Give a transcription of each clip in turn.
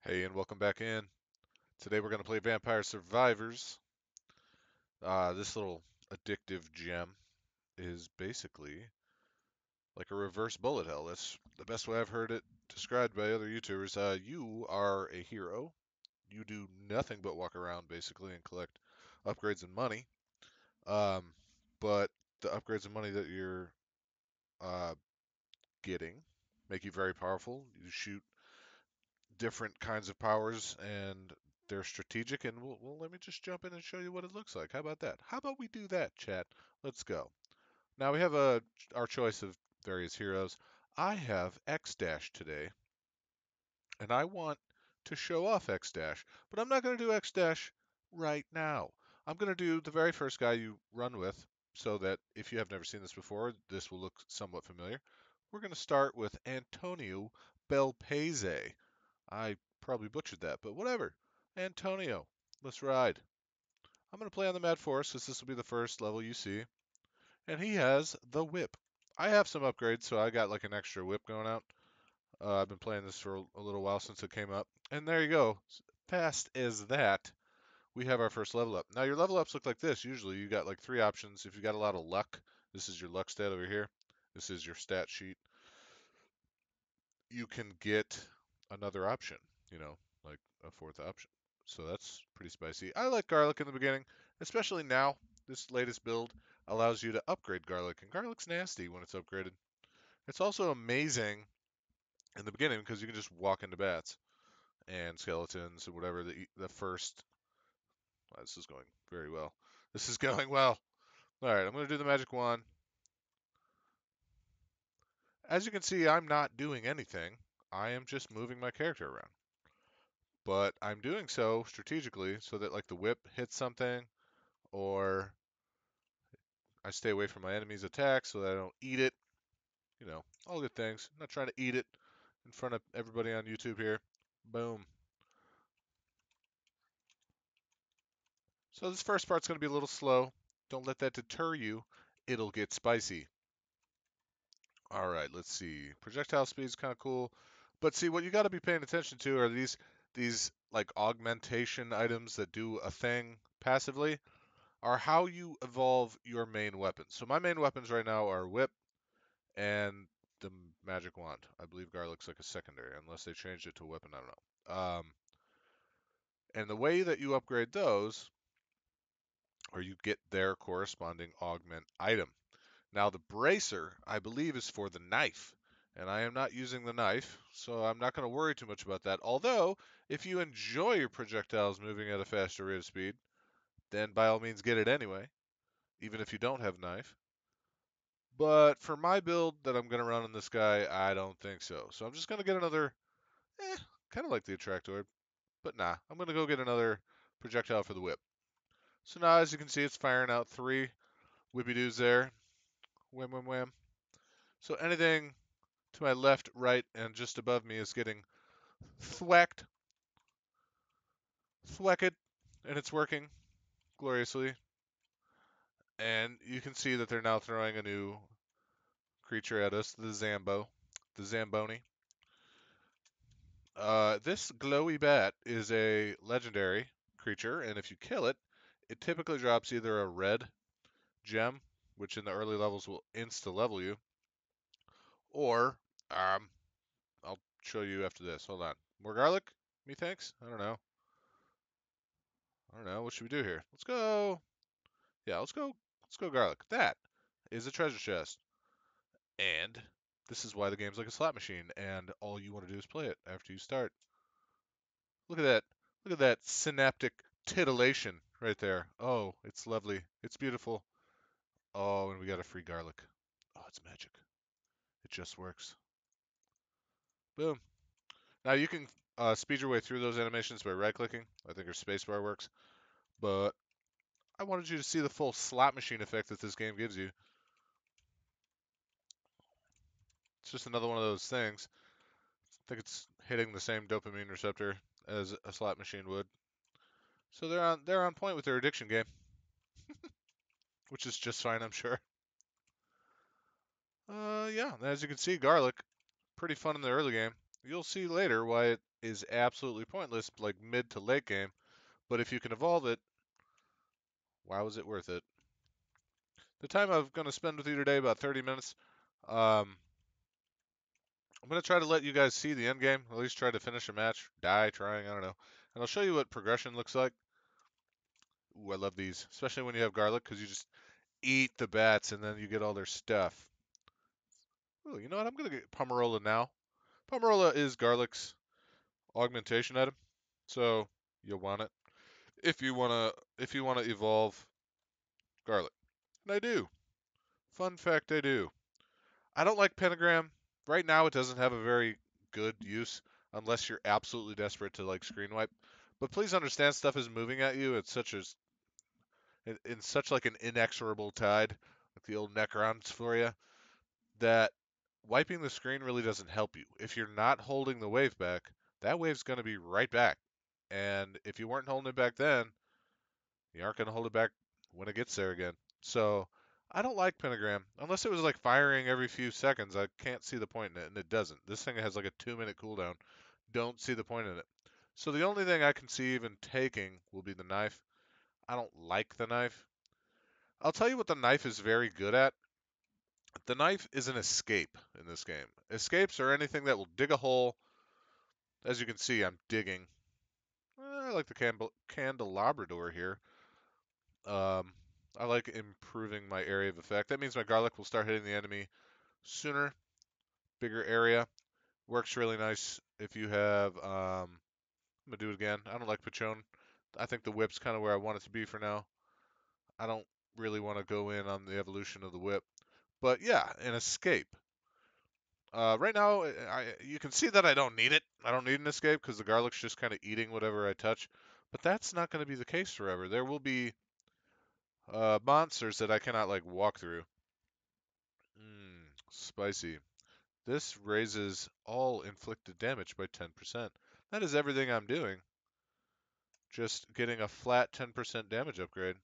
Hey, and welcome back in. Today we're going to play Vampire Survivors. This little addictive gem is basically like a reverse bullet hell. That's the best way I've heard it described by other YouTubers. You are a hero. You do nothing but walk around basically and collect upgrades and money. Um, but the upgrades and money that you're uh, getting make you very powerful. You shoot different kinds of powers and they're strategic and well, let me just jump in and show you what it looks like. How about that? How about we do that, chat? Let's go. Now we have our choice of various heroes. I have X Dash today and I want to show off X Dash, but I'm not going to do X Dash right now. I'm going to do the very first guy you run with so that if you have never seen this before, this will look somewhat familiar. We're going to start with Antonio Belpese. I probably butchered that, but whatever. Antonio, let's ride. I'm going to play on the Mad Force because this will be the first level you see. And he has the whip. I have some upgrades, so I got like an extra whip going out. I've been playing this for a little while since it came up. And there you go. Fast as that, we have our first level up. Now, your level ups look like this. Usually, you got like three options. If you got a lot of luck, this is your luck stat over here. This is your stat sheet. You can get another option, like a fourth option. So that's pretty spicy. I like garlic in the beginning, especially now. This latest build allows you to upgrade garlic, and garlic's nasty when it's upgraded. It's also amazing in the beginning because you can just walk into bats and skeletons and whatever the first. This is going very well. This is going well. All right, I'm going to do the magic wand. As you can see, I'm not doing anything. I am just moving my character around. But I'm doing so strategically so that like the whip hits something or I stay away from my enemy's attack so that I don't eat it. All good things. I'm not trying to eat it in front of everybody on YouTube here. Boom. So this first part's going to be a little slow. Don't let that deter you. It'll get spicy. All right, let's see. Projectile speed is kind of cool. But see, what you got to be paying attention to are these like augmentation items that do a thing passively. Are how you evolve your main weapons. So my main weapons right now are whip and the magic wand. I believe garlic's like a secondary, unless they changed it to a weapon. I don't know. And the way that you upgrade those, or you get their corresponding augment item. Now the bracer, I believe, is for the knife. And I am not using the knife, so I'm not going to worry too much about that. Although, if you enjoy your projectiles moving at a faster rate of speed, then by all means get it anyway, even if you don't have knife. But for my build that I'm going to run on this guy, I don't think so. So I'm just going to get another, kind of like the Attractoid, but nah. I'm going to go get another projectile for the whip. So now, as you can see, it's firing out three whippy doos there. Wham, wham, wham. So anything to my left, right, and just above me is getting thwacked, thwacked, and it's working gloriously. And you can see that they're now throwing a new creature at us, the Zamboni. This glowy bat is a legendary creature, and if you kill it, it typically drops either a red gem, which in the early levels will insta-level you, or I'll show you after this. Hold on. More garlic? Methinks? I don't know. I don't know. What should we do here? Let's go. Yeah, let's go. Let's go garlic. That is a treasure chest, and this is why the game's like a slot machine, and all you want to do is play it after you start. Look at that. Look at that synaptic titillation right there. Oh, it's lovely. It's beautiful. Oh, and we got a free garlic. Oh, it's magic. It just works. Boom. Now you can speed your way through those animations by right-clicking. I think your spacebar works. But I wanted you to see the full slot machine effect that this game gives you. It's just another one of those things. I think it's hitting the same dopamine receptor as a slot machine would. So they're on point with their addiction game, which is just fine, I'm sure. Yeah, as you can see, garlic, pretty fun in the early game. You'll see later why it is absolutely pointless, like mid to late game. But if you can evolve it, why was it worth it? The time I'm going to spend with you today, about 30 minutes. Um, I'm going to try to let you guys see the end game, at least try to finish a match, die trying, I don't know. And I'll show you what progression looks like. Ooh, I love these, especially when you have garlic, because you just eat the bats and then you get all their stuff. Ooh, you know what? I'm going to get Pomerola now. Pomerola is garlic's augmentation item, so you'll want it if you want to evolve garlic. And I do. Fun fact, I do. I don't like pentagram. Right now, it doesn't have a very good use unless you're absolutely desperate to like screen wipe. But please understand, stuff is moving at you at such as in such like an inexorable tide, like the old Necrons for you, that wiping the screen really doesn't help you. If you're not holding the wave back, that wave's going to be right back. And if you weren't holding it back then, you aren't going to hold it back when it gets there again. So I don't like pentagram unless it was like firing every few seconds. I can't see the point in it, and it doesn't. This thing has like a 2-minute cooldown. Don't see the point in it. So the only thing I can see even taking will be the knife. I don't like the knife. I'll tell you what the knife is very good at. The knife is an escape in this game. Escapes are anything that will dig a hole. As you can see, I'm digging. I like the candelabrador here. Um, I like improving my area of effect. That means my garlic will start hitting the enemy sooner, bigger area. Works really nice if you have. I'm gonna do it again. I don't like Patron. I think the whip's kind of where I want it to be for now. I don't really want to go in on the evolution of the whip, but yeah, an escape. Right now, you can see that I don't need it. I don't need an escape because the garlic's just kind of eating whatever I touch. But that's not going to be the case forever. There will be monsters that I cannot like walk through. Spicy. This raises all inflicted damage by 10%. That is everything I'm doing. Just getting a flat 10% damage upgrade.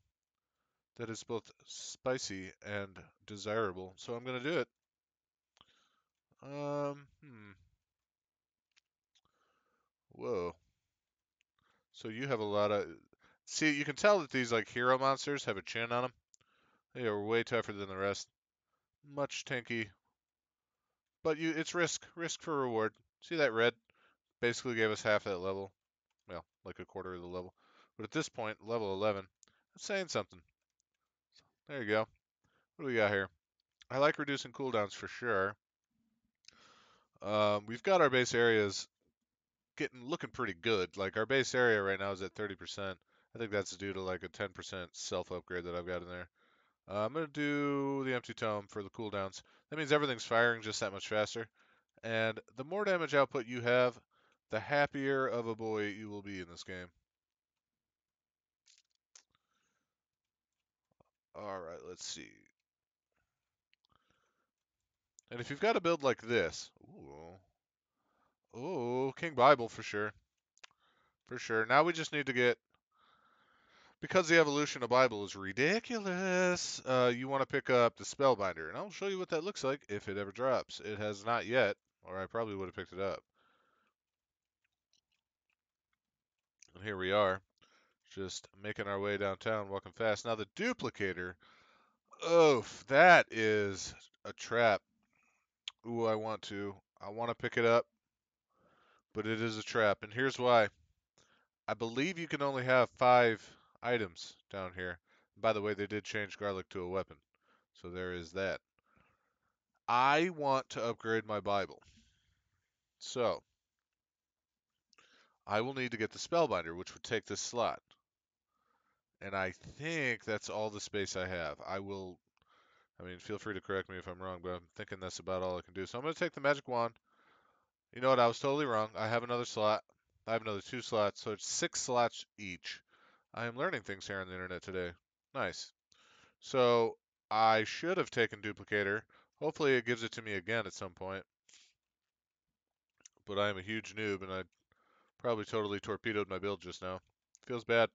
That is both spicy and desirable. So I'm going to do it. Um, hmm. Whoa. So you have a lot of. See, you can tell that these like hero monsters have a chin on them. They are way tougher than the rest. Much tanky, but it's risk for reward. See that red? Basically gave us half that level. Well, like a quarter of the level. But at this point, level 11, that's saying something. There you go. What do we got here? I like reducing cooldowns for sure. We've got our base areas looking pretty good. Like our base area right now is at 30%. I think that's due to like a 10% self upgrade that I've got in there. I'm gonna do the empty tome for the cooldowns. That means everything's firing just that much faster. And the more damage output you have, the happier of a boy you will be in this game. All right, let's see. And if you've got a build like this, ooh, King Bible for sure, for sure. Now we just need to get, because the evolution of Bible is ridiculous. You want to pick up the Spellbinder, and I'll show you what that looks like if it ever drops. It has not yet, or I probably would have picked it up. And here we are, just making our way downtown, walking fast. Now the duplicator, oof, that is a trap. Ooh, I want to pick it up, but it is a trap, and here's why. I believe you can only have 5 items down here. By the way, they did change garlic to a weapon, so there is that. I want to upgrade my Bible, so I will need to get the Spellbinder, which would take this slot. And I think that's all the space I have. I mean, feel free to correct me if I'm wrong, but I'm thinking that's about all I can do. So I'm going to take the Magic Wand. You know what? I was totally wrong. I have another slot. I have another 2 slots, so it's 6 slots each. I am learning things here on the internet today. Nice. So I should have taken Duplicator. Hopefully it gives it to me again at some point. But I am a huge noob, and I probably totally torpedoed my build just now. Feels bad.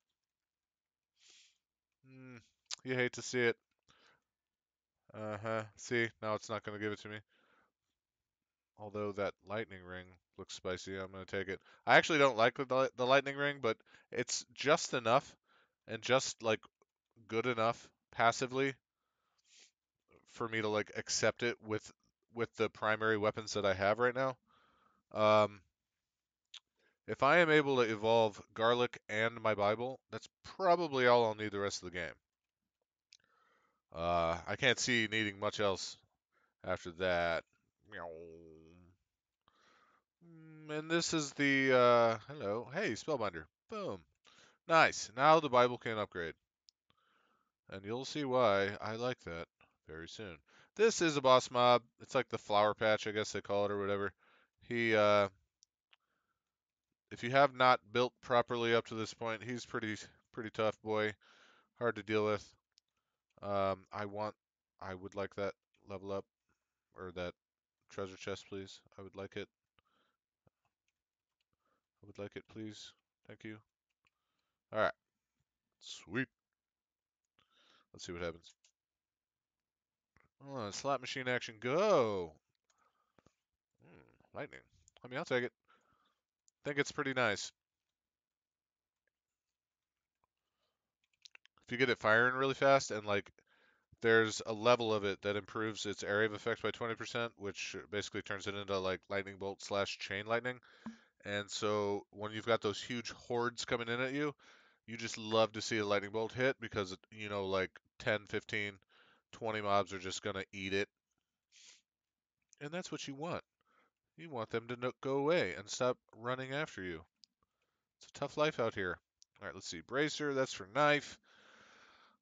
Mm, you hate to see it. Uh-huh. See, now it's not going to give it to me. Although that lightning ring Looks spicy. I'm gonna take it. I actually don't like the lightning ring, but it's just enough and just like good enough passively for me to like accept it with the primary weapons that I have right now. Um, if I am able to evolve garlic and my Bible, that's probably all I'll need the rest of the game. I can't see needing much else after that. Meow. And this is the hello, hey, spellbinder. Boom. Nice. Now the Bible can upgrade. And you'll see why I like that very soon. This is a boss mob. It's like the flower patch, I guess they call it or whatever. He if you have not built properly up to this point, he's pretty tough boy, hard to deal with. I would like that level up or that treasure chest, please. I would like it. I would like it, please. Thank you. All right, sweet. Let's see what happens. Oh, slot machine action, go! Lightning. I mean, I'll take it. Think it's pretty nice. If you get it firing really fast and like there's a level of it that improves its area of effect by 20%, which basically turns it into like lightning bolt slash chain lightning. And so when you've got those huge hordes coming in at you, you just love to see a lightning bolt hit because, you know, like 10, 15, 20 mobs are just going to eat it. And that's what you want. You want them to go away and stop running after you. It's a tough life out here. All right, let's see. Bracer, that's for knife.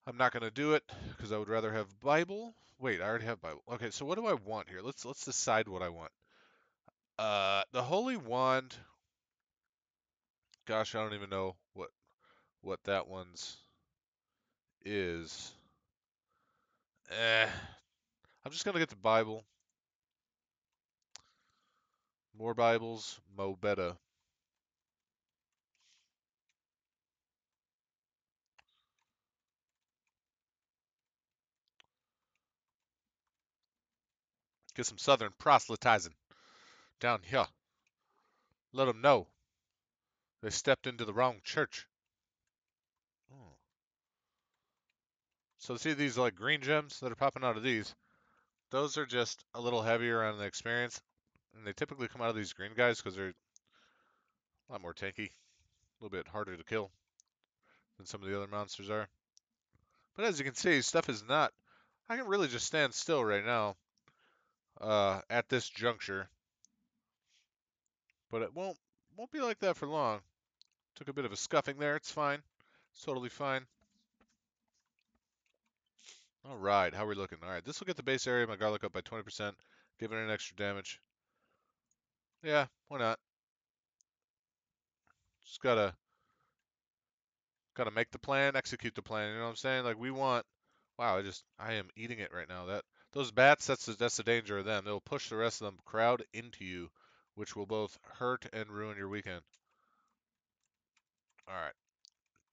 I'm not going to do it because I would rather have Bible. Wait, I already have Bible. Okay, so what do I want here? Let's decide what I want. The Holy Wand. Gosh, I don't even know what that one's is. I'm just gonna get the Bible. More Bibles, mo better. Get some Southern proselytizing down here. Let them know they stepped into the wrong church. Oh. So see these like green gems that are popping out of these? Those are just a little heavier on the experience, and they typically come out of these green guys because they're a lot more tanky, a little bit harder to kill than some of the other monsters are. But as you can see, stuff is not. I can really just stand still right now at this juncture, but it won't be like that for long. Took a bit of a scuffing there. It's fine. It's totally fine. All right, how are we looking? All right, this will get the base area of my garlic up by 20%, giving it an extra damage. Yeah, why not? Just gotta make the plan, execute the plan. You know what I'm saying? Like we want. Wow, I am eating it right now. That those bats, that's the danger of them. They'll push the rest of the crowd into you, which will both hurt and ruin your weekend. All right,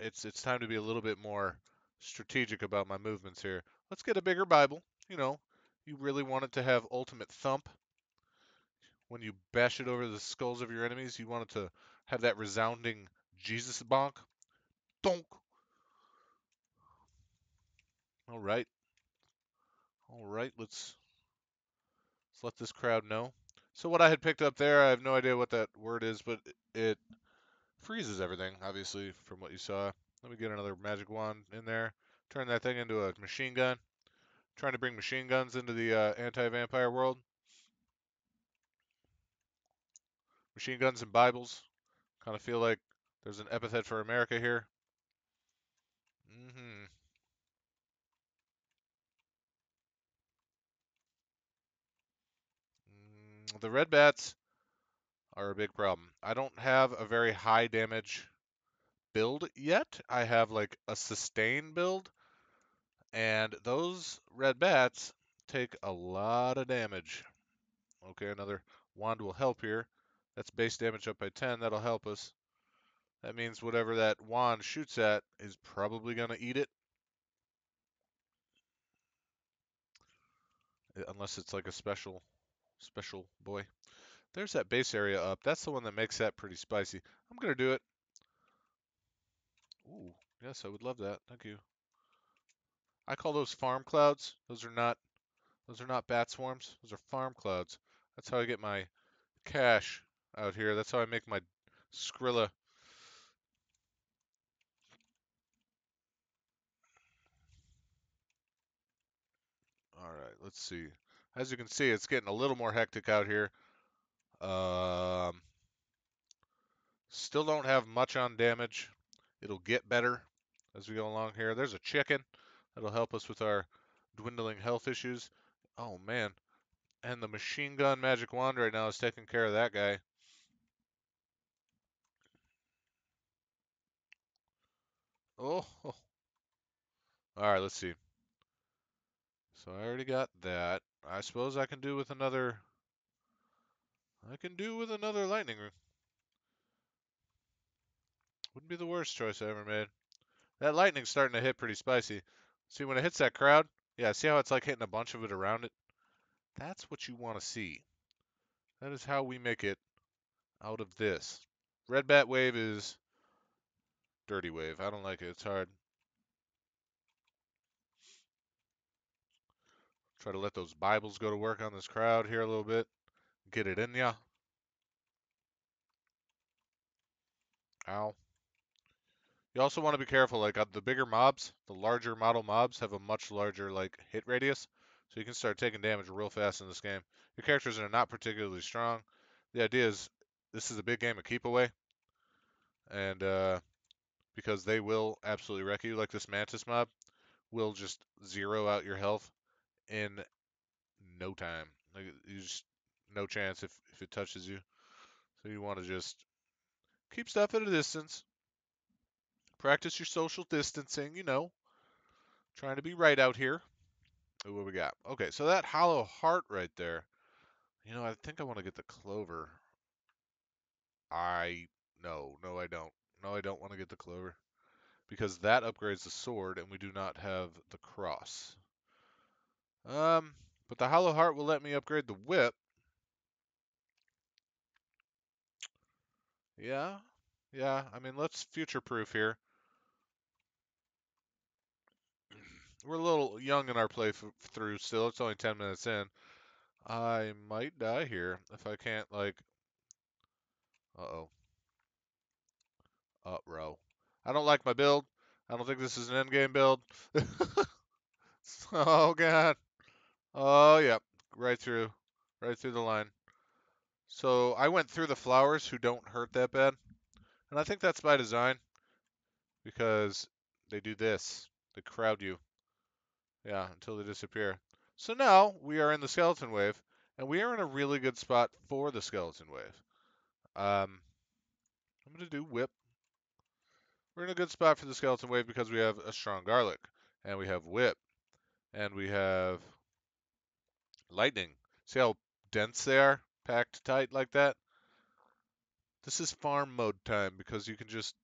it's time to be a little bit more strategic about my movements here. Let's get a bigger Bible. You know, you really want it to have ultimate thump. When you bash it over the skulls of your enemies, you want it to have that resounding Jesus bonk. Donk. All right. All right, let's let this crowd know. So what I had picked up there, I have no idea what that word is, but it freezes everything, obviously, from what you saw. Let me get another magic wand in there. Turn that thing into a machine gun. Trying to bring machine guns into the anti-vampire world. Machine guns and Bibles. Kind of feel like there's an epithet for America here. Mm-hmm. The red bats are a big problem. I don't have a very high damage build yet. I have like a sustain build, and those red bats take a lot of damage. Okay, another wand will help here. That's base damage up by 10. That'll help us. That means whatever that wand shoots at is probably going to eat it. Unless it's like a special boy. There's that base area up. That's the one that makes that pretty spicy. I'm gonna do it. Ooh, yes, I would love that. Thank you. I call those farm clouds. Those are not bat swarms. Those are farm clouds. That's how I get my cash out here. That's how I make my Skrilla. All right, let's see. As you can see, it's getting a little more hectic out here. Um, Still don't have much on damage. It'll get better as we go along here. There's a chicken that'll help us with our dwindling health issues. Oh man, and the machine gun magic wand right now is taking care of that guy. Oh, all right, let's see. So I already got that. I suppose I can do with another. I can do with another lightning. Wouldn't be the worst choice I ever made. That lightning's starting to hit pretty spicy. See, when it hits that crowd, yeah, see how it's like hitting a bunch of it around it? That's what you want to see. That is how we make it out of this. Red Bat Wave is dirty wave. I don't like it. It's hard. Try to let those Bibles go to work on this crowd here a little bit. Get it in ya. Ow. You also want to be careful. Like the bigger mobs, the larger model mobs have a much larger like hit radius, so you can start taking damage real fast in this game. Your characters are not particularly strong. The idea is this is a big game of keep away, and because they will absolutely wreck you. Like this Mantis mob will just zero out your health in no time. Like you just no chance if it touches you. So you want to just keep stuff at a distance. Practice your social distancing. Trying to be right out here. Ooh, what we got? Okay, so that hollow heart right there. I think I want to get the clover. I no, I don't. No, I don't want to get the clover because that upgrades the sword, and we do not have the cross. Um, but the hollow heart will let me upgrade the whip. Yeah, yeah. I mean, let's future-proof here. We're a little young in our playthrough still. It's only 10 minutes in. I might die here if I can't like. Uh-oh. Row. I don't like my build. I don't think this is an endgame build. Oh god. Oh yeah. Right through. Right through the line. So I went through the flowers who don't hurt that bad. And I think that's by design because they do this. They crowd you. Yeah, until they disappear. So now we are in the skeleton wave, and we are in a really good spot for the skeleton wave. I'm gonna do whip. We're in a good spot for the skeleton wave because we have a strong garlic, and we have whip, and we have lightning. See how dense they are, packed tight like that. This is farm mode time because you can just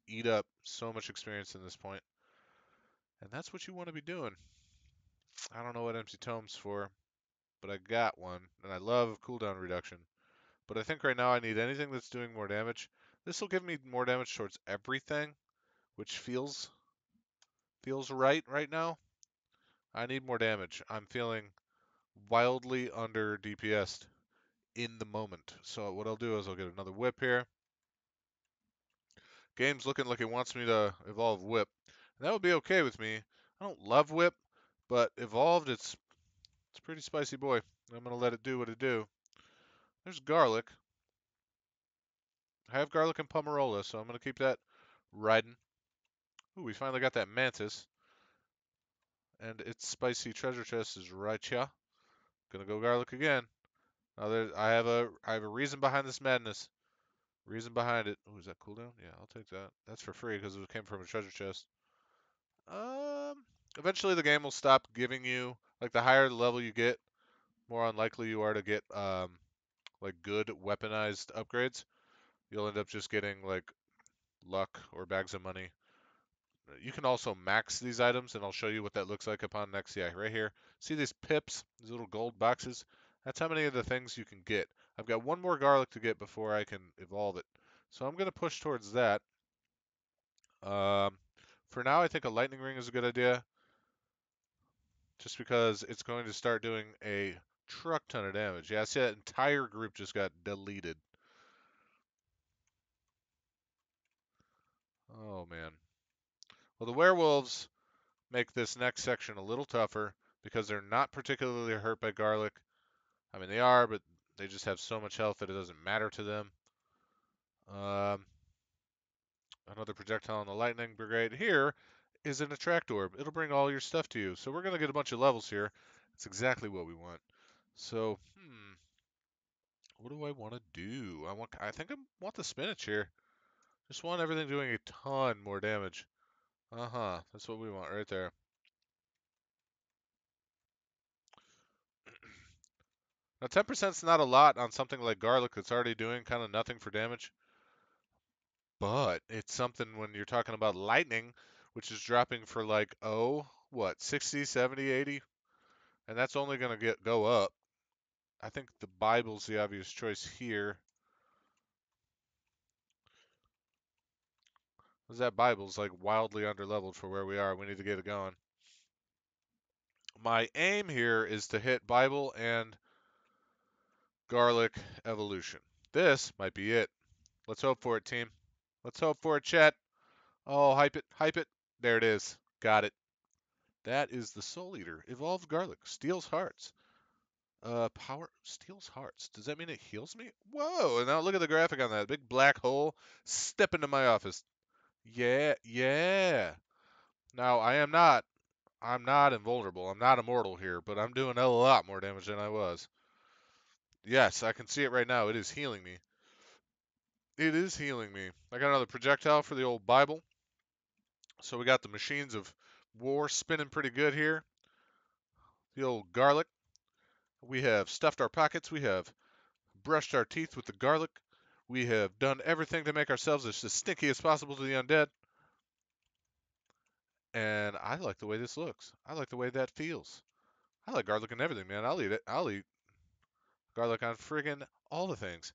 eat up so much experience in this point, and that's what you want to be doing. I don't know what empty tomes for, but I got one, and I love cooldown reduction. But I think right now I need anything that's doing more damage. This will give me more damage towards everything, which feels right now. I need more damage. I'm feeling wildly under DPS'd in the moment. So what I'll do is I'll get another whip here. Game's looking like it wants me to evolve whip. And that would be okay with me. I don't love whip, but evolved it's a pretty spicy boy. I'm gonna let it do what it do. There's garlic. I have garlic and pomarola, so I'm gonna keep that riding. Ooh, we finally got that mantis. And its spicy treasure chest is right here. Gonna go garlic again. Now I have a reason behind this madness. Reason behind it. Oh, is that cooldown? Yeah, I'll take that. That's for free because it came from a treasure chest. Eventually the game will stop giving you like the higher the level you get, more unlikely you are to get like good weaponized upgrades. You'll end up just getting like luck or bags of money. You can also max these items, and I'll show you what that looks like upon next. Yeah, right here. See these pips, these little gold boxes? That's how many of the things you can get. I've got one more garlic to get before I can evolve it. So I'm going to push towards that. Um, for now, I think a lightning ring is a good idea, just because it's going to start doing a truck ton of damage. Yeah, see that entire group just got deleted. Oh man. Well, the werewolves make this next section a little tougher because they're not particularly hurt by garlic. I mean, they are, but they just have so much health that it doesn't matter to them. Um, Another projectile on the lightning brigade. Here is an attract orb. It'll bring all your stuff to you. So we're going to get a bunch of levels here. It's exactly what we want. So, what do I want to do? I think I want the spinach here. Just want everything doing a ton more damage. Uh-huh. That's what we want right there. Now, 10% is not a lot on something like garlic that's already doing kind of nothing for damage, but it's something when you're talking about lightning, which is dropping for like, oh, what, 60, 70, 80? And that's only going to go up. I think the Bible's the obvious choice here. Because that Bible's like wildly underleveled for where we are. We need to get it going. My aim here is to hit Bible and garlic evolution. This might be it. Let's hope for it, team. Let's hope for it, chat. Oh, hype it, hype it. There it is. Got it. That is the Soul Eater. Evolved Garlic. Steals hearts. Power steals hearts. Does that mean it heals me? Whoa, and now look at the graphic on that. Big black hole. Step into my office. Yeah, yeah. Now I'm not invulnerable. I'm not immortal here, but I'm doing a lot more damage than I was. Yes, I can see it right now. It is healing me. It is healing me. I got another projectile for the old Bible. So we got the machines of war spinning pretty good here. The old garlic. We have stuffed our pockets. We have brushed our teeth with the garlic. We have done everything to make ourselves as stinky as possible to the undead. And I like the way this looks. I like the way that feels. I like garlic and everything, man. I'll eat it. I'll eat garlic on friggin' all the things.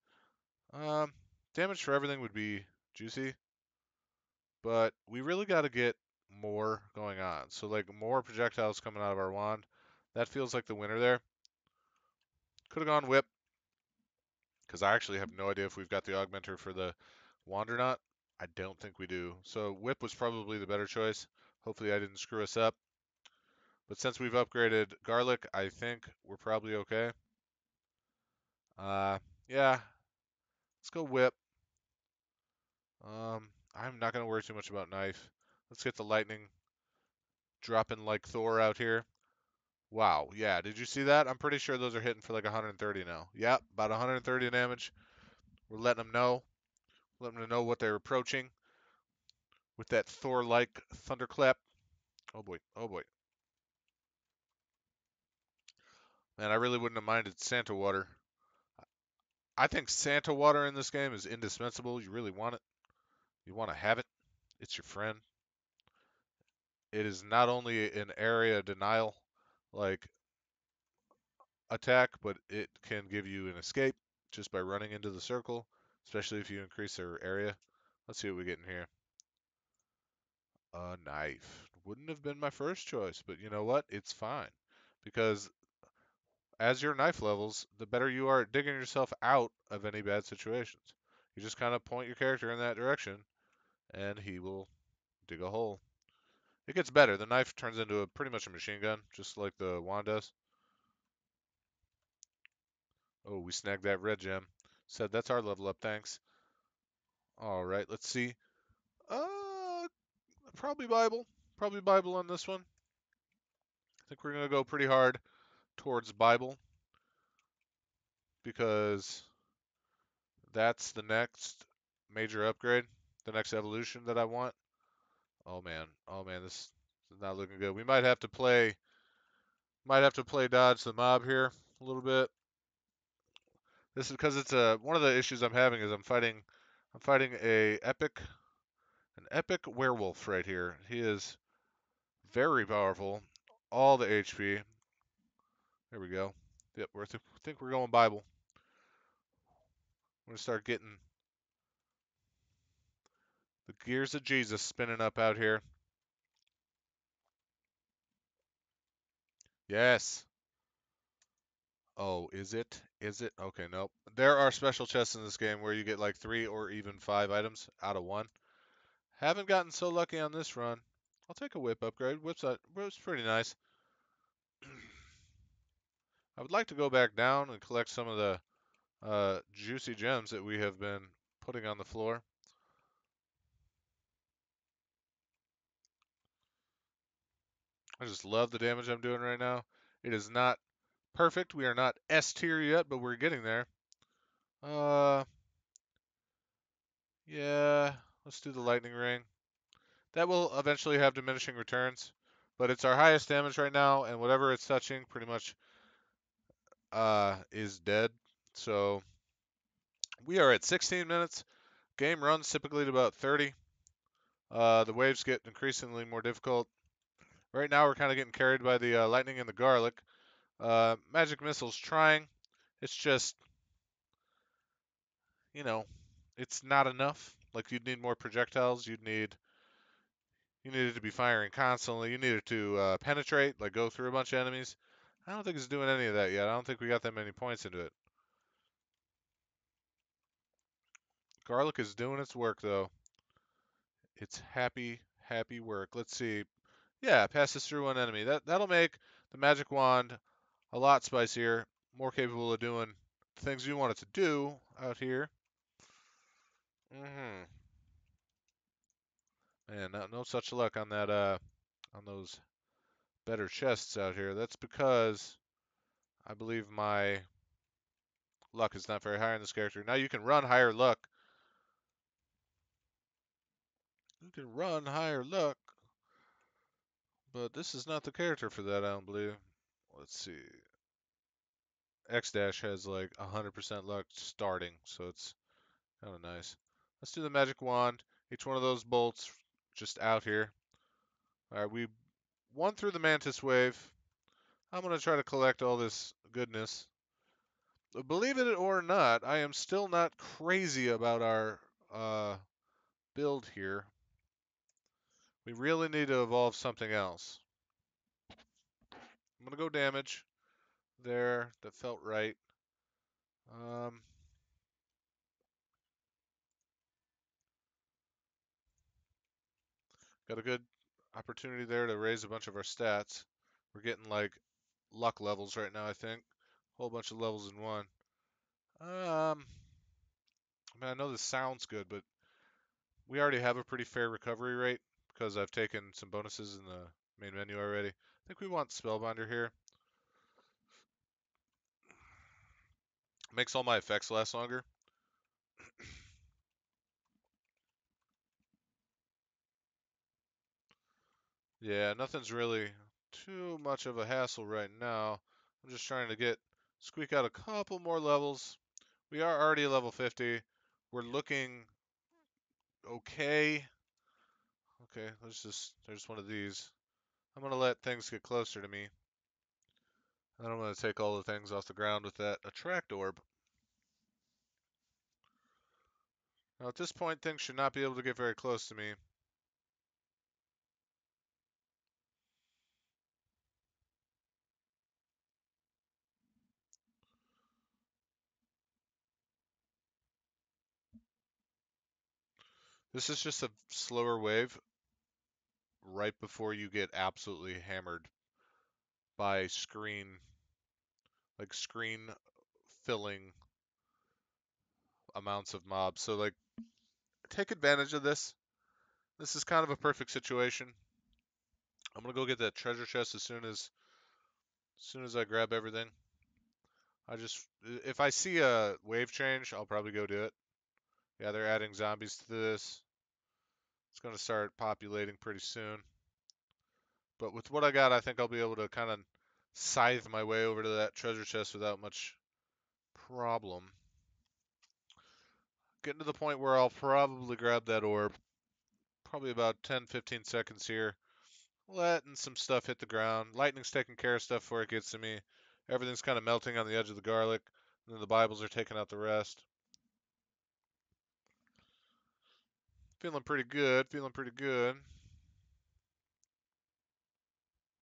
Um, Damage for everything would be juicy, but we really got to get more going on. So like more projectiles coming out of our wand. That feels like the winner there. Could have gone whip, because I actually have no idea if we've got the augmenter for the wand or not. I don't think we do. So whip was probably the better choice. Hopefully I didn't screw us up. But since we've upgraded garlic, I think we're probably okay. Uh, yeah, let's go whip. I'm not gonna worry too much about knife. Let's get the lightning dropping like Thor out here. Wow, yeah, did you see that? I'm pretty sure those are hitting for like 130 now. Yep, about 130 damage. We're letting them know what they're approaching with that Thor-like thunderclap. Oh boy, oh boy. Man, I really wouldn't have minded Santa water. I think Santa water in this game is indispensable. You really want it. You want to have it. It's your friend. It is not only an area denial like attack, but it can give you an escape just by running into the circle, especially if you increase their area. Let's see what we get in here. A knife. Wouldn't have been my first choice, but you know what? It's fine. Because as your knife levels, the better you are at digging yourself out of any bad situations. You just kind of point your character in that direction, and he will dig a hole. It gets better. The knife turns into pretty much a machine gun, just like the wand does. Oh, we snagged that red gem. Said that's our level up, thanks. All right, let's see. Uh, Probably Bible. Probably Bible on this one. I think we're gonna go pretty hard towards Bible because that's the next major upgrade, the next evolution that I want. Oh man, this is not looking good. We might have to play dodge the mob here a little bit. This is because it's one of the issues I'm having is I'm fighting an epic werewolf right here. He is very powerful, all the HP. There we go. Yep, think we're going Bible. We're gonna start getting the gears of Jesus spinning up out here. Yes. Oh, is it? Is it? Okay, nope. There are special chests in this game where you get like 3 or even 5 items out of 1. Haven't gotten so lucky on this run. I'll take a whip upgrade. Whip's pretty nice. I would like to go back down and collect some of the juicy gems that we have been putting on the floor. I just love the damage I'm doing right now. It is not perfect. We are not S tier yet, but we're getting there. Uh, yeah, let's do the lightning ring. That will eventually have diminishing returns, but it's our highest damage right now, and whatever it's touching pretty much is dead. So we are at 16 minutes. Game runs typically to about 30. The waves get increasingly more difficult. Right now we're kind of getting carried by the lightning and the garlic. Magic missile's trying. It's just, you know, it's not enough. Like you'd need more projectiles. You needed to be firing constantly. You needed to penetrate, like go through a bunch of enemies. I don't think it's doing any of that yet. I don't think we got that many points into it. Garlic is doing its work though. It's happy, happy work. Let's see. Yeah, passes through one enemy. That'll make the magic wand a lot spicier, more capable of doing things you want it to do out here. Hmm Man, no such luck on that on those better chests out here. That's because I believe my luck is not very high on this character. Now you can run higher luck. You can run higher luck, but this is not the character for that, I don't believe. Let's see. X Dash has like 100% luck starting, so it's kind of nice. Let's do the magic wand. Each one of those bolts just out here. All right, we won through the mantis wave. I'm gonna try to collect all this goodness. Believe it or not, I am still not crazy about our uh, build here. We really need to evolve something else. I'm gonna go damage there. That felt right. Um, got a good opportunity there to raise a bunch of our stats. We're getting like luck levels right now, I think. Whole bunch of levels in one. I mean, I know this sounds good, but we already have a pretty fair recovery rate because I've taken some bonuses in the main menu already. I think we want Spellbinder here. Makes all my effects last longer. Yeah, nothing's really too much of a hassle right now. I'm just trying to squeak out a couple more levels. We are already level 50. We're looking okay. Okay, there's one of these. I'm gonna let things get closer to me. And I'm gonna take all the things off the ground with that attract orb. Now at this point, things should not be able to get very close to me. This is just a slower wave right before you get absolutely hammered by screen filling amounts of mobs. So like take advantage of this. This is kind of a perfect situation. I'm gonna go get that treasure chest as soon as I grab everything. If I see a wave change, I'll probably go do it. Yeah, they're adding zombies to this. It's gonna start populating pretty soon. But with what I got, I think I'll be able to kind of scythe my way over to that treasure chest without much problem. Getting to the point where I'll probably grab that orb. Probably about 10-15 seconds here. Letting some stuff hit the ground. Lightning's taking care of stuff before it gets to me. Everything's kind of melting on the edge of the garlic, and then the Bibles are taking out the rest. Feeling pretty good, feeling pretty good.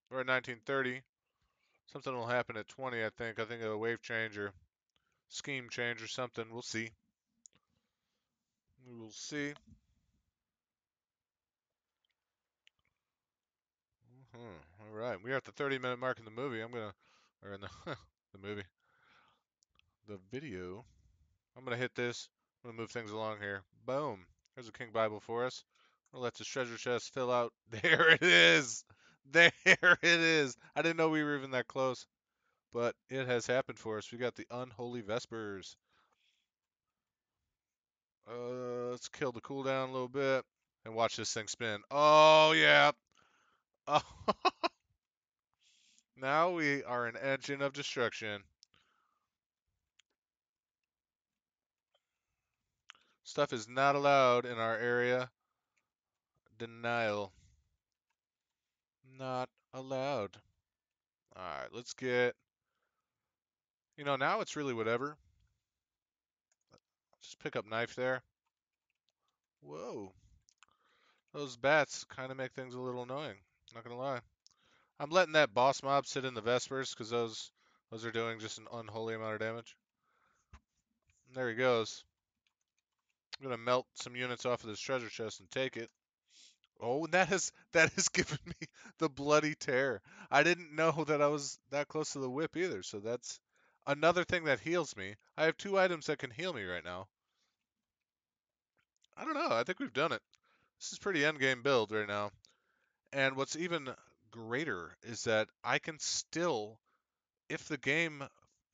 We're at 1930. Something will happen at 20, I think. I think a wave change or scheme change or something. We'll see. We will see. All right. We are at the 30-minute mark in the movie. Or in the, the movie, the video. I'm going to hit this. I'm going to move things along here. Boom. There's a King Bible for us. We'll let this treasure chest fill out. There it is. There it is. I didn't know we were even that close, but it has happened for us. We got the Unholy Vespers. Let's kill the cooldown a little bit and watch this thing spin. Oh, yeah. Oh, now we are an engine of destruction. Stuff is not allowed in our area. Denial. Not allowed. Alright, let's get... now it's really whatever. Just pick up knife there. Whoa. Those bats kind of make things a little annoying. Not gonna lie. I'm letting that boss mob sit in the Vespers because those are doing just an unholy amount of damage. And there he goes. I'm gonna melt some units off of this treasure chest and take it. Oh, and that has given me the bloody tear. I didn't know that I was that close to the whip either, so that's another thing that heals me. I have 2 items that can heal me right now. I don't know. I think we've done it. This is pretty endgame build right now. And what's even greater is that I can still, if the game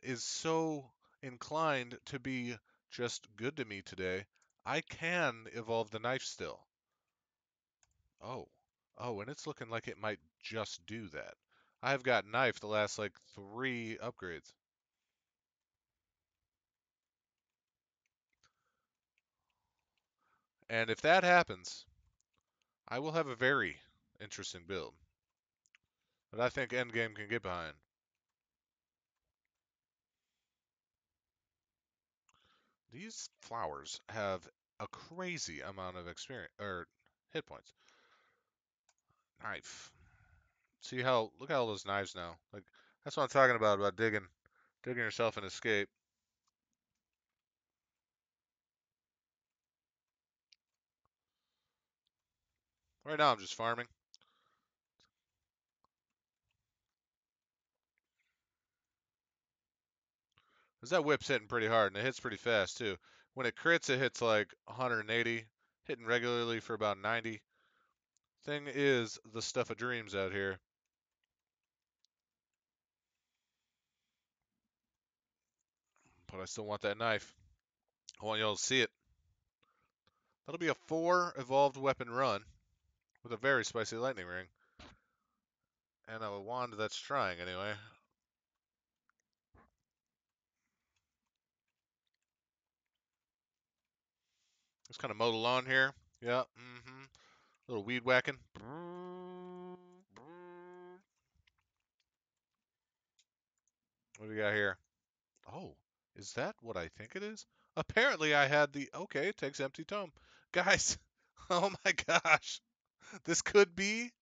is so inclined to be just good to me today, I can evolve the knife still. Oh. Oh, and it's looking like it might just do that. I've got knife the last like 3 upgrades. And if that happens, I will have a very interesting build that I think Endgame can get behind. These flowers have a crazy amount of experience or hit points. Knife. Look at all those knives now. Like that's what I'm talking about digging yourself an escape. Right now I'm just farming. Cause that whip's hitting pretty hard and it hits pretty fast too. When it crits, it hits like 180, hitting regularly for about 90. Thing is, the stuff of dreams out here. But I still want that knife. I want y'all to see it. That'll be a 4 evolved weapon run with a very spicy lightning ring. And a wand that's trying anyway. Just kind of mow the lawn here. Yeah, little weed whacking. What do we got here? Oh, is that what I think it is? Apparently I had the... Okay, it takes empty tome. Guys, oh my gosh. This could be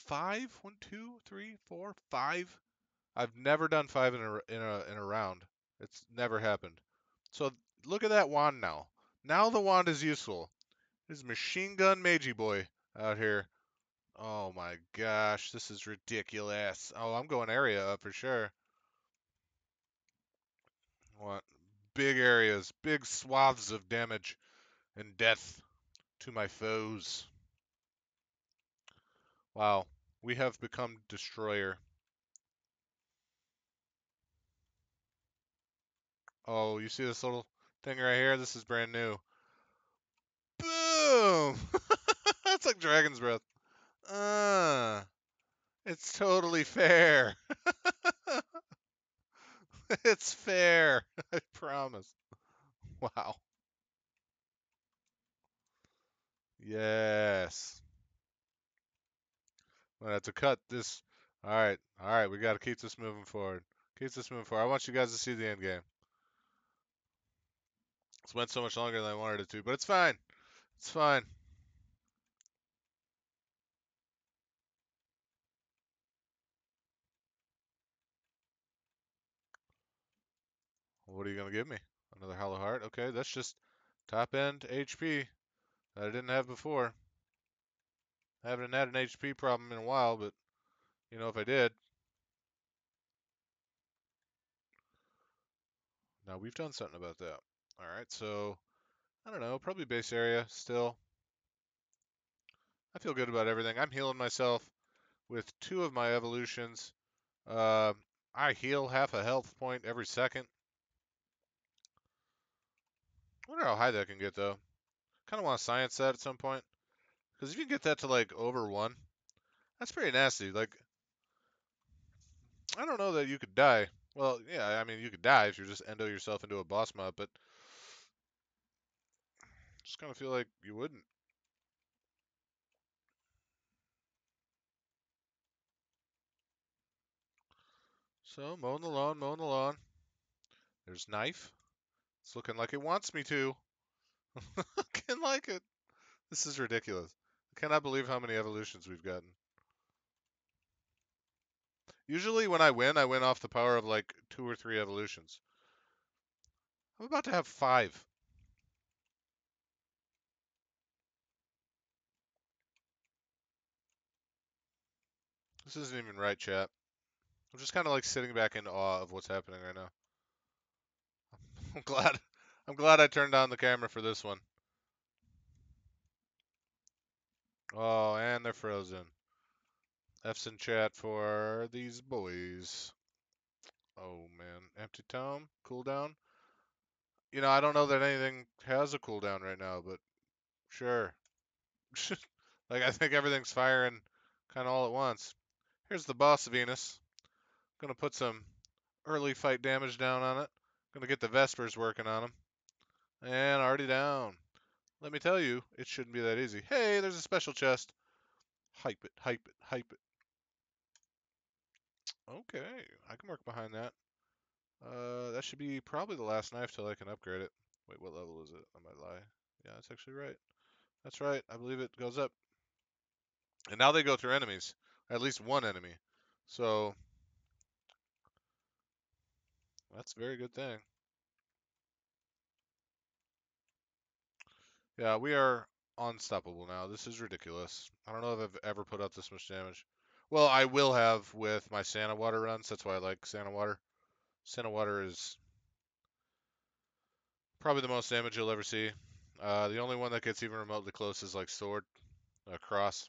5. 1, 2, 3, 4, 5. I've never done 5 in a round. It's never happened. So look at that wand now. Now the wand is useful. This is machine gun Magey boy out here. Oh my gosh, this is ridiculous. Oh, I'm going area up for sure. What? Big areas, big swaths of damage and death to my foes. Wow, we have become destroyer. Oh, you see this little thing right here? This is brand new. Boom! That's like Dragon's Breath. It's totally fair. It's fair. I promise. Wow. Yes. I'm gonna have to cut this All right. We got to keep this moving forward. Keep this moving forward. I want you guys to see the end game. It's went so much longer than I wanted it to, but it's fine. It's fine. What are you gonna give me? Another Hollow Heart? Okay, that's just top end HP that I didn't have before. I haven't had an HP problem in a while, but you know if I did. Now we've done something about that. All right, so I don't know, probably base area still. I feel good about everything. I'm healing myself with two of my evolutions. Uh, I heal half a health point every second. I wonder how high that can get though. Kind of want to science that at some point. Because if you get that to like over one, that's pretty nasty. Like, I don't know that you could die. Well, yeah, I mean, you could die if you just endo yourself into a boss mob, but just kind of feel like you wouldn't. So, mowing the lawn, mowing the lawn. There's knife. It's looking like it wants me to. Looking like it. This is ridiculous. I cannot believe how many evolutions we've gotten. Usually when I win off the power of like 2 or 3 evolutions. I'm about to have 5. This isn't even right, chat. I'm just kind of like sitting back in awe of what's happening right now. I'm glad. I'm glad I turned on the camera for this one. Oh, and they're frozen. F's in chat for these boys. Oh man, empty tome, cooldown. You know, I don't know that anything has a cooldown right now, but sure. Like I think everything's firing kind of all at once. Here's the boss Venus. Gonna put some early fight damage down on it. Gonna get the Vespers working on him. And already down. Let me tell you, it shouldn't be that easy. Hey, there's a special chest. Hype it, hype it, hype it. Okay, I can work behind that. That should be probably the last knife till I can upgrade it. Wait, what level is it? I might lie. Yeah, that's actually right. That's right. I believe it goes up. And now they go through enemies. At least one enemy. So, that's a very good thing. Yeah, we are unstoppable now. This is ridiculous. I don't know if I've ever put out this much damage. Well, I will have with my Santa Water runs. That's why I like Santa Water. Santa Water is probably the most damage you'll ever see. The only one that gets even remotely close is like Sword, Cross.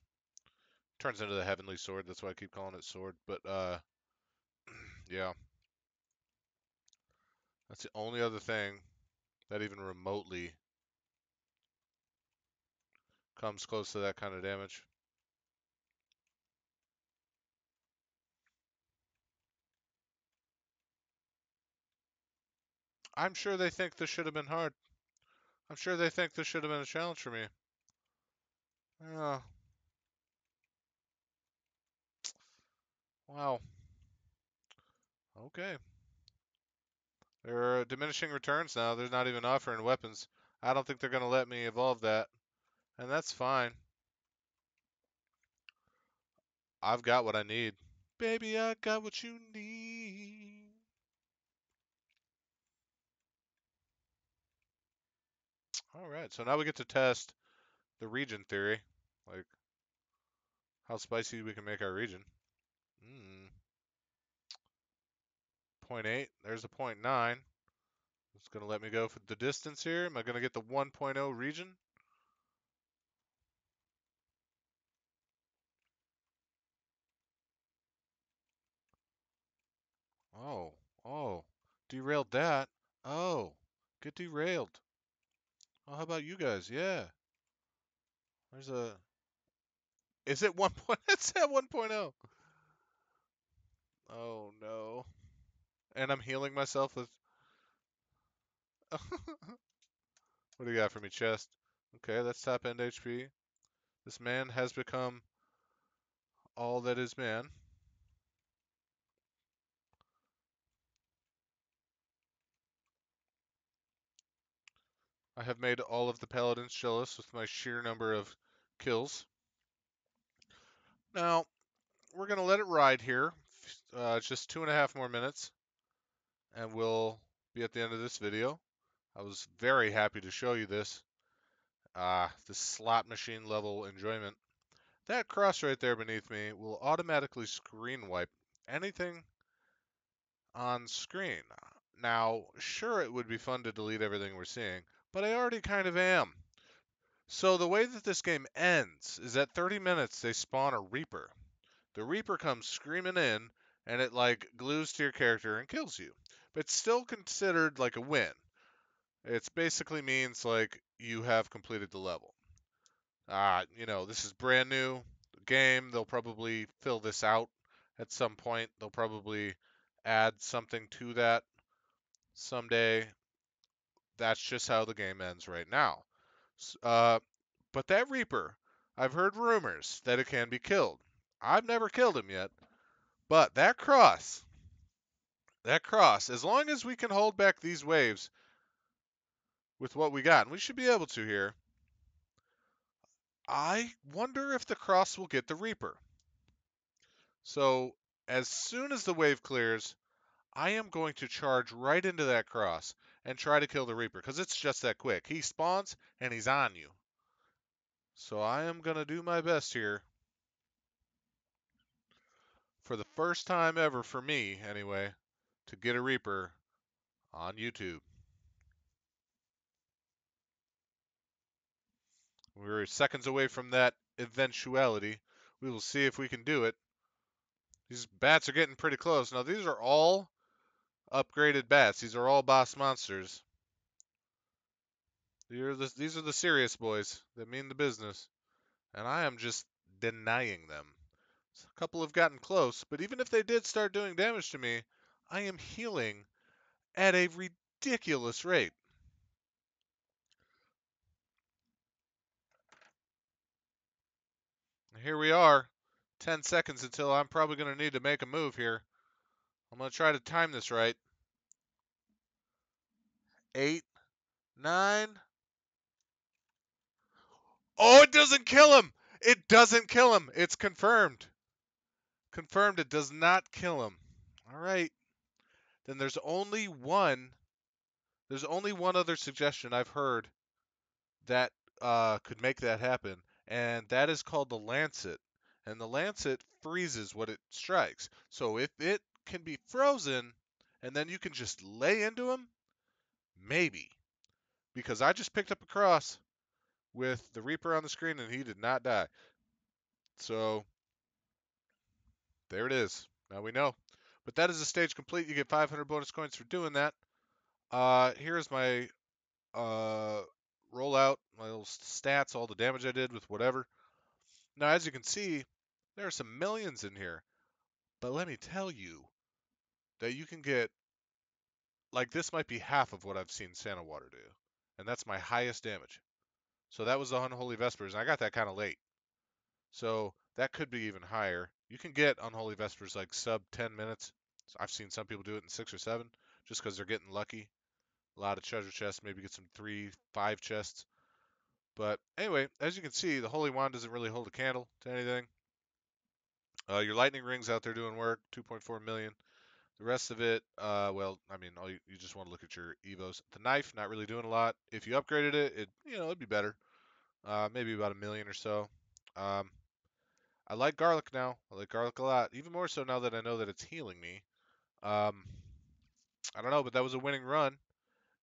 Turns into the Heavenly Sword. That's why I keep calling it Sword. But yeah, that's the only other thing that even remotely comes close to that kind of damage. I'm sure they think this should have been hard. I'm sure they think this should have been a challenge for me. Oh, wow. Okay. They're diminishing returns now. They're not even offering weapons. I don't think they're going to let me evolve that. And that's fine. I've got what I need. Baby, I got what you need. All right, so now we get to test the region theory. Like, how spicy we can make our region. Mm, point 0.8. There's a point 0.9. It's going to let me go for the distance here. Am I going to get the 1.0 region? Oh, oh. Derailed that. Oh, get derailed. Oh, how about you guys? Yeah. There's a. Is it 1. It's at 1.0. Oh no. And I'm healing myself with. What do you got for me, chest? Okay, that's top end HP. This man has become all that is man. I have made all of the paladins jealous with my sheer number of kills. Now, we're going to let it ride here. Just 2.5 more minutes, and we'll be at the end of this video. I was very happy to show you this. This slot machine level enjoyment. That cross right there beneath me will automatically screen wipe anything on screen. Now, sure, it would be fun to delete everything we're seeing, but I already kind of am. So the way that this game ends is at 30 minutes they spawn a Reaper. The Reaper comes screaming in, and it like glues to your character and kills you. But it's still considered like a win. It basically means like you have completed the level. This is brand new game. They'll probably fill this out at some point. They'll probably add something to that someday. That's just how the game ends right now. But that Reaper, I've heard rumors that it can be killed. I've never killed him yet, but that cross, as long as we can hold back these waves with what we got, and we should be able to here, I wonder if the cross will get the Reaper. So as soon as the wave clears, I am going to charge right into that cross and try to kill the Reaper, because it's just that quick. He spawns, and he's on you. So I am going to do my best here. For the first time ever for me, anyway, to get a Reaper on YouTube. We're seconds away from that eventuality. We will see if we can do it. These bats are getting pretty close. Now, these are all upgraded bats. These are all boss monsters. These are the serious boys that mean the business. And I am just denying them. A couple have gotten close, but even if they did start doing damage to me, I am healing at a ridiculous rate. Here we are. 10 seconds until I'm probably going to need to make a move here. I'm going to try to time this right. 8, 9. Oh, it doesn't kill him. It doesn't kill him. It's confirmed. Confirmed it does not kill him. All right. Then there's only one other suggestion I've heard that could make that happen, and that is called the Lancet. And the Lancet freezes what it strikes. So if it can be frozen and then you can just lay into him, maybe. Because I just picked up a cross with the Reaper on the screen and he did not die. So there it is. Now we know. But that is a stage complete. You get 500 bonus coins for doing that. Here's my rollout, my little stats, all the damage I did with whatever. Now, as you can see, there are some millions in here. But let me tell you that you can get, like, this might be half of what I've seen Santa Water do. And that's my highest damage. So that was the Unholy Vespers, and I got that kind of late. So that could be even higher. You can get Unholy Vespers like sub 10 minutes. I've seen some people do it in 6 or 7 just because they're getting lucky. A lot of treasure chests, maybe get some 3, 5 chests. But anyway, as you can see, the Holy Wand doesn't really hold a candle to anything. Your lightning rings out there doing work, 2.4 million. The rest of it, well, I mean, you just want to look at your evos. The knife, not really doing a lot. If you upgraded it, it'd be better. Maybe about 1 million or so. Um, I like garlic now. I like garlic a lot, even more so now that I know that it's healing me. Um, I don't know, but that was a winning run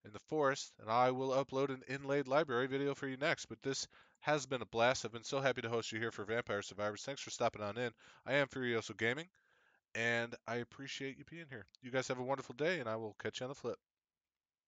in the forest, and I will upload an inlaid library video for you next. But this has been a blast. I've been so happy to host you here for Vampire Survivors. Thanks for stopping on in. I am Furioso Gaming, and I appreciate you being here. You guys have a wonderful day, and I will catch you on the flip.